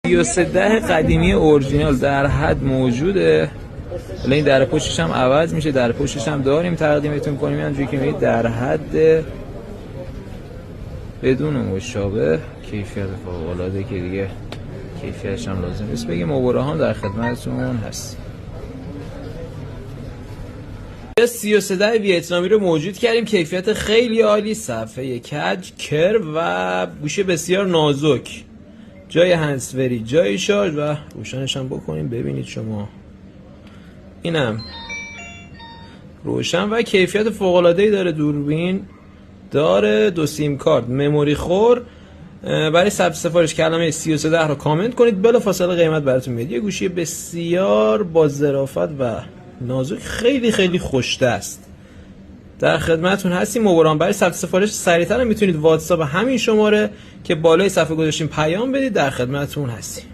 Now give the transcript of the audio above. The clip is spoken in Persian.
3310 قدیمی اورجینال در حد موجوده. حالا این در پشتش هم عوض میشه، در پشتش هم داریم تقدیمتون کنیم. اینجوری که میگید در حد بدون مشابه، کیفیت فوق العاده که دیگه کیفیتش هم لازم نیست بگیم. مباراه در خدمتتون هست. 3310 ویتنامی رو موجود کردیم، کیفیت خیلی عالی، صفحه کج، کرو و گوشه بسیار نازک، جای هندزفری، جای شارژ و روشنش هم بکنیم ببینید شما. اینم روشن و کیفیت فوق العاده ای داره. دوربین داره، 2 سیم کارت، مموری خور. برای ثبت سفارش کلمه 3310 رو کامنت کنید، بلافاصله قیمت براتون میاد. یه گوشی بسیار با ظرافت و نازک، خیلی خیلی خوش‌دست در خدمتتون هستیم. مبارک. برای ثبت سفارش سریعتر میتونید واتساپ همین شماره که بالای صفحه گذاشتیم پیام بدید، در خدمتتون هستیم.